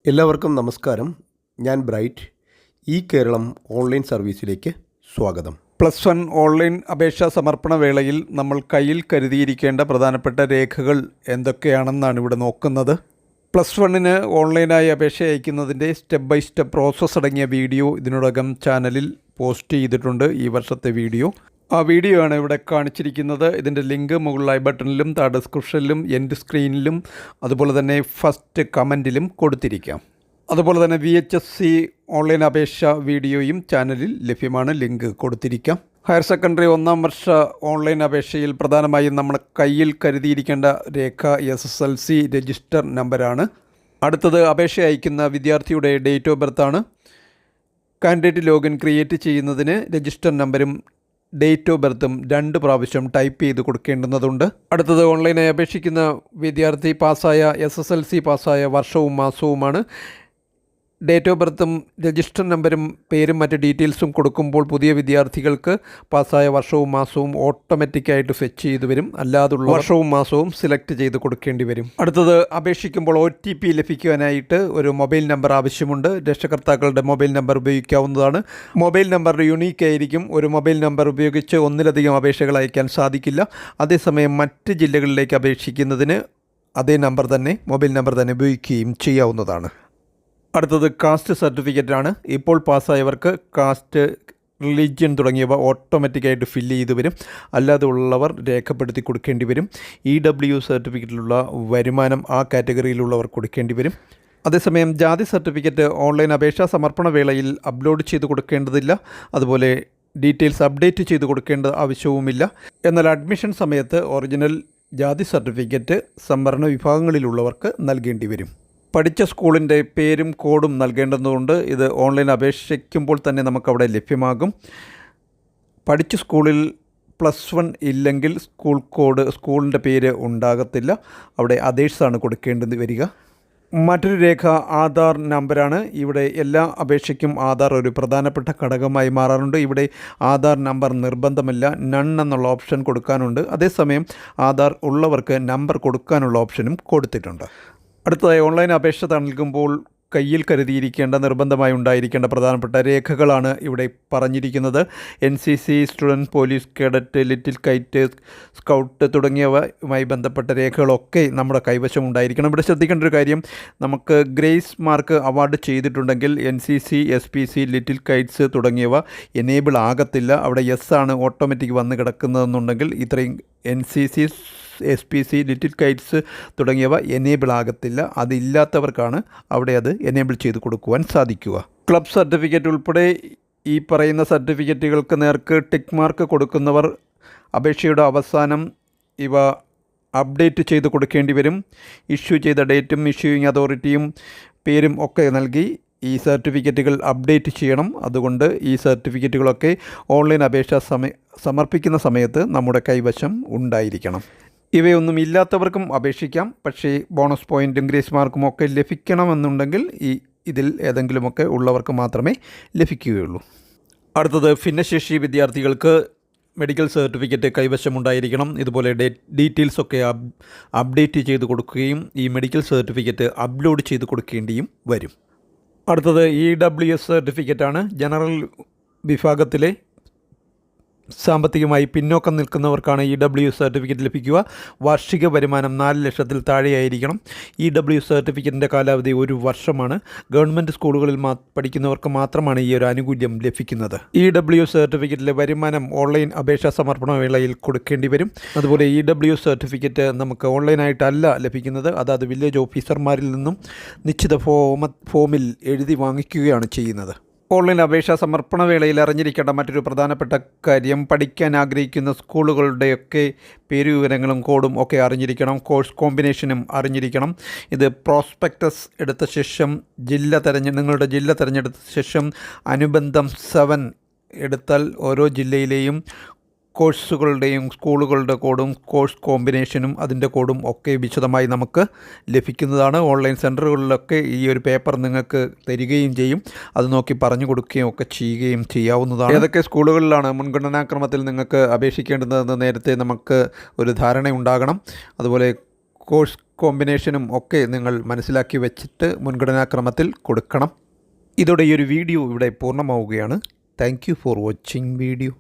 എല്ലാവർക്കും നമസ്കാരം. ഞാൻ ബ്രൈറ്റ്. ഈ കേരളം ഓൺലൈൻ സർവീസിലേക്ക് സ്വാഗതം. +1 ഓൺലൈൻ അപേക്ഷാ സമർപ്പണ വേളയിൽ നമ്മൾ കയ്യിൽ കരുതിയിരിക്കേണ്ട പ്രധാനപ്പെട്ട രേഖകൾ എന്തൊക്കെയാണെന്നാണ് ഇവിടെ നോക്കുന്നത്. +1ന് ഓൺലൈനായി അപേക്ഷ അയക്കുന്നതിൻ്റെ സ്റ്റെപ്പ് ബൈ സ്റ്റെപ്പ് പ്രോസസ്സ് അടങ്ങിയ വീഡിയോ ഇതിനോടകം ചാനലിൽ പോസ്റ്റ് ചെയ്തിട്ടുണ്ട്. ഈ വർഷത്തെ വീഡിയോ, ആ വീഡിയോ ആണ് ഇവിടെ കാണിച്ചിരിക്കുന്നത്. ഇതിൻ്റെ ലിങ്ക് മുകളിൽ ഐ ബട്ടണിലും താഴെ ഡിസ്ക്രിപ്ഷനിലും എൻഡ് സ്ക്രീനിലും അതുപോലെ തന്നെ ഫസ്റ്റ് കമൻറ്റിലും കൊടുത്തിരിക്കാം. അതുപോലെ തന്നെ VHSC ഓൺലൈൻ അപേക്ഷ വീഡിയോയും ചാനലിൽ ലഭ്യമാണ്, ലിങ്ക് കൊടുത്തിരിക്കാം. ഹയർ സെക്കൻഡറി 1ാം വർഷ ഓൺലൈൻ അപേക്ഷയിൽ പ്രധാനമായും നമ്മൾ കയ്യിൽ കരുതിയിരിക്കേണ്ട രേഖ SSLC രജിസ്റ്റർ നമ്പറാണ്. അടുത്തത് അപേക്ഷ അയക്കുന്ന വിദ്യാർത്ഥിയുടെ ഡേറ്റ് ഓഫ് ബർത്താണ്. കാൻഡിഡേറ്റ് ലോഗിൻ ക്രിയേറ്റ് ചെയ്യുന്നതിന് രജിസ്റ്റർ നമ്പരും ഡേറ്റ് ഓഫ് ബർത്തും 2 പ്രാവശ്യം ടൈപ്പ് ചെയ്ത് കൊടുക്കേണ്ടുന്നതുണ്ട്. അടുത്തത് ഓൺലൈനായി അപേക്ഷിക്കുന്ന വിദ്യാർത്ഥി പാസ്സായ SSLC പാസ്സായ വർഷവും മാസവുമാണ്. ഡേറ്റ് ഓഫ് ബർത്തും രജിസ്റ്റർ നമ്പരും പേരും മറ്റ് ഡീറ്റെയിൽസും കൊടുക്കുമ്പോൾ പുതിയ വിദ്യാർത്ഥികൾക്ക് പാസ്സായ വർഷവും മാസവും ഓട്ടോമാറ്റിക്കായിട്ട് ഫെച്ച് ചെയ്ത് വരും. അല്ലാതുള്ള വർഷവും മാസവും സെലക്ട് ചെയ്ത് കൊടുക്കേണ്ടി വരും. അടുത്തത് അപേക്ഷിക്കുമ്പോൾ OTP ലഭിക്കുവാനായിട്ട് ഒരു മൊബൈൽ നമ്പർ ആവശ്യമുണ്ട്. രക്ഷകർത്താക്കളുടെ മൊബൈൽ നമ്പർ ഉപയോഗിക്കാവുന്നതാണ്. മൊബൈൽ നമ്പർ യുണീക്ക് ആയിരിക്കും. ഒരു മൊബൈൽ നമ്പർ ഉപയോഗിച്ച് ഒന്നിലധികം അപേക്ഷകൾ അയക്കാൻ സാധിക്കില്ല. അതേസമയം മറ്റ് ജില്ലകളിലേക്ക് അപേക്ഷിക്കുന്നതിന് അതേ നമ്പർ തന്നെ, മൊബൈൽ നമ്പർ തന്നെ ഉപയോഗിക്കുകയും ചെയ്യാവുന്നതാണ്. അടുത്തത് കാസ്റ്റ് സർട്ടിഫിക്കറ്റാണ്. ഇപ്പോൾ പാസ്സായവർക്ക് കാസ്റ്റ്, റിലീജിയൻ തുടങ്ങിയവ ഓട്ടോമാറ്റിക്കായിട്ട് ഫില്ല് ചെയ്ത് വരും. അല്ലാതെ ഉള്ളവർ രേഖപ്പെടുത്തി കൊടുക്കേണ്ടി വരും. EW സർട്ടിഫിക്കറ്റിലുള്ള വരുമാനം ആ കാറ്റഗറിയിലുള്ളവർ കൊടുക്കേണ്ടി വരും. അതേസമയം ജാതി സർട്ടിഫിക്കറ്റ് ഓൺലൈൻ അപേക്ഷാ സമർപ്പണ വേളയിൽ അപ്ലോഡ് ചെയ്ത് കൊടുക്കേണ്ടതില്ല. അതുപോലെ ഡീറ്റെയിൽസ് അപ്ഡേറ്റ് ചെയ്ത് കൊടുക്കേണ്ട ആവശ്യവുമില്ല. എന്നാൽ അഡ്മിഷൻ സമയത്ത് ഒറിജിനൽ ജാതി സർട്ടിഫിക്കറ്റ് സംവരണ വിഭാഗങ്ങളിലുള്ളവർക്ക് നൽകേണ്ടി വരും. പഠിച്ച സ്കൂളിൻ്റെ പേരും കോഡും നൽകേണ്ടതുണ്ട്. ഇത് ഓൺലൈൻ അപേക്ഷിക്കുമ്പോൾ തന്നെ നമുക്കവിടെ ലഭ്യമാകും. പഠിച്ച സ്കൂളിൽ +1 ഇല്ലെങ്കിൽ സ്കൂൾ കോഡ്, സ്കൂളിൻ്റെ പേര് ഉണ്ടാകത്തില്ല. അവിടെ അതേഴ്സാണ് കൊടുക്കേണ്ടത് വരിക. മറ്റൊരു രേഖ ആധാർ നമ്പറാണ്. ഇവിടെ എല്ലാ അപേക്ഷയ്ക്കും ആധാർ ഒരു പ്രധാനപ്പെട്ട ഘടകമായി മാറാറുണ്ട്. ഇവിടെ ആധാർ നമ്പർ നിർബന്ധമില്ല, നൺ എന്നുള്ള ഓപ്ഷൻ കൊടുക്കാനുണ്ട്. അതേസമയം ആധാർ ഉള്ളവർക്ക് നമ്പർ കൊടുക്കാനുള്ള ഓപ്ഷനും കൊടുത്തിട്ടുണ്ട്. അടുത്തതായി ഓൺലൈൻ അപേക്ഷ നൽകുമ്പോൾ കയ്യിൽ കരുതിയിരിക്കേണ്ട, നിർബന്ധമായി ഉണ്ടായിരിക്കേണ്ട പ്രധാനപ്പെട്ട രേഖകളാണ് ഇവിടെ പറഞ്ഞിരിക്കുന്നത്. NCC, student, police cadet, little kite, scout തുടങ്ങിയവയുമായി ബന്ധപ്പെട്ട രേഖകളൊക്കെ നമ്മുടെ കൈവശം ഉണ്ടായിരിക്കണം. ഇവിടെ ശ്രദ്ധിക്കേണ്ട ഒരു കാര്യം, നമുക്ക് ഗ്രേസ് മാർക്ക് അവാർഡ് ചെയ്തിട്ടുണ്ടെങ്കിൽ NCC, SPC, ലിറ്റിൽ കൈറ്റ്സ് തുടങ്ങിയവ എനേബിൾ ആകത്തില്ല. അവിടെ യെസ് ആണ് ഓട്ടോമാറ്റിക് വന്ന് കിടക്കുന്നതെന്നുണ്ടെങ്കിൽ ഇത്രയും NCC, SPC, ലിറ്റിൽ കൈറ്റ്സ് തുടങ്ങിയവ എനേബിൾ ആകത്തില്ല. അതില്ലാത്തവർക്കാണ് അവിടെ അത് എനേബിൾ ചെയ്ത് കൊടുക്കുവാൻ സാധിക്കുക. ക്ലബ് സർട്ടിഫിക്കറ്റ് ഉൾപ്പെടെ ഈ പറയുന്ന സർട്ടിഫിക്കറ്റുകൾക്ക് നേർക്ക് ടിക്ക് മാർക്ക് കൊടുക്കുന്നവർ അപേക്ഷയുടെ അവസാനം ഇവ അപ്ഡേറ്റ് ചെയ്ത് കൊടുക്കേണ്ടി വരും. ഇഷ്യൂ ചെയ്ത ഡേറ്റും ഇഷ്യൂയിങ് അതോറിറ്റിയും പേരും ഒക്കെ നൽകി ഈ സർട്ടിഫിക്കറ്റുകൾ അപ്ഡേറ്റ് ചെയ്യണം. അതുകൊണ്ട് ഈ സർട്ടിഫിക്കറ്റുകളൊക്കെ ഓൺലൈൻ അപേക്ഷ സമർപ്പിക്കുന്ന സമയത്ത് നമ്മുടെ കൈവശം ഉണ്ടായിരിക്കണം. ഇവയൊന്നും ഇല്ലാത്തവർക്കും അപേക്ഷിക്കാം. പക്ഷേ ബോണസ് പോയിൻറ്റും ഗ്രേസ് മാർക്കും ഒക്കെ ലഭിക്കണമെന്നുണ്ടെങ്കിൽ ഇതിൽ ഏതെങ്കിലുമൊക്കെ ഉള്ളവർക്ക് മാത്രമേ ലഭിക്കുകയുള്ളൂ. അടുത്തത് ഭിന്നശേഷി വിദ്യാർത്ഥികൾക്ക് മെഡിക്കൽ സർട്ടിഫിക്കറ്റ് കൈവശമുണ്ടായിരിക്കണം. ഇതുപോലെ ഡീറ്റെയിൽസൊക്കെ അപ്ഡേറ്റ് ചെയ്ത് കൊടുക്കുകയും ഈ മെഡിക്കൽ സർട്ടിഫിക്കറ്റ് അപ്ലോഡ് ചെയ്ത് കൊടുക്കേണ്ടിയും വരും. അടുത്തത് EWS സർട്ടിഫിക്കറ്റാണ്. ജനറൽ വിഭാഗത്തിലെ സാമ്പത്തികമായി പിന്നോക്കം നിൽക്കുന്നവർക്കാണ് EWS സർട്ടിഫിക്കറ്റ് ലഭിക്കുക. വാർഷിക വരുമാനം 4 ലക്ഷത്തിൽ താഴെയായിരിക്കണം. EWS സർട്ടിഫിക്കറ്റിൻ്റെ കാലാവധി 1 വർഷമാണ്. ഗവൺമെൻറ് സ്കൂളുകളിൽ പഠിക്കുന്നവർക്ക് മാത്രമാണ് ഈ ഒരു ആനുകൂല്യം ലഭിക്കുന്നത്. EWS സർട്ടിഫിക്കറ്റിലെ വരുമാനം ഓൺലൈൻ അപേക്ഷാ സമർപ്പണ വേളയിൽ കൊടുക്കേണ്ടി വരും. അതുപോലെ EWS സർട്ടിഫിക്കറ്റ് നമുക്ക് ഓൺലൈനായിട്ടല്ല ലഭിക്കുന്നത്. അതായത് വില്ലേജ് ഓഫീസർമാരിൽ നിന്നും നിശ്ചിത ഫോമിൽ എഴുതി വാങ്ങിക്കുകയാണ് ചെയ്യുന്നത്. ഓൺലൈൻ അപേക്ഷാ സമർപ്പണ വേളയിൽ അറിഞ്ഞിരിക്കേണ്ട മറ്റൊരു പ്രധാനപ്പെട്ട കാര്യം, പഠിക്കാൻ ആഗ്രഹിക്കുന്ന സ്കൂളുകളുടെയൊക്കെ പേരുവിവരങ്ങളും കോഡും ഒക്കെ അറിഞ്ഞിരിക്കണം. കോഴ്സ് കോമ്പിനേഷനും അറിഞ്ഞിരിക്കണം. ഇത് പ്രോസ്പെക്ടസ് എടുത്ത ശേഷം നിങ്ങളുടെ ജില്ല തിരഞ്ഞെടുത്ത ശേഷം അനുബന്ധം 7 എടുത്താൽ ഓരോ ജില്ലയിലെയും കോഴ്സുകളുടെയും സ്കൂളുകളുടെ കോഡും കോഴ്സ് കോമ്പിനേഷനും അതിൻ്റെ കോഡും ഒക്കെ വിശദമായി നമുക്ക് ലഭിക്കുന്നതാണ്. ഓൺലൈൻ സെൻറ്ററുകളിലൊക്കെ ഈ ഒരു പേപ്പർ നിങ്ങൾക്ക് തരികയും ചെയ്യും. അത് നോക്കി പറഞ്ഞു കൊടുക്കുകയും ഒക്കെ ചെയ്യുകയും ചെയ്യാവുന്നതാണ്. ഏതൊക്കെ സ്കൂളുകളിലാണ് മുൻഗണനാക്രമത്തിൽ നിങ്ങൾക്ക് അപേക്ഷിക്കേണ്ടതെന്ന് നേരത്തെ നമുക്ക് ഒരു ധാരണയുണ്ടാകണം. അതുപോലെ കോഴ്സ് കോമ്പിനേഷനും ഒക്കെ നിങ്ങൾ മനസ്സിലാക്കി വെച്ചിട്ട് മുൻഗണനാക്രമത്തിൽ കൊടുക്കണം. ഇതോടെ ഈ ഒരു വീഡിയോ ഇവിടെ പൂർണ്ണമാവുകയാണ്. Thank you for watching video.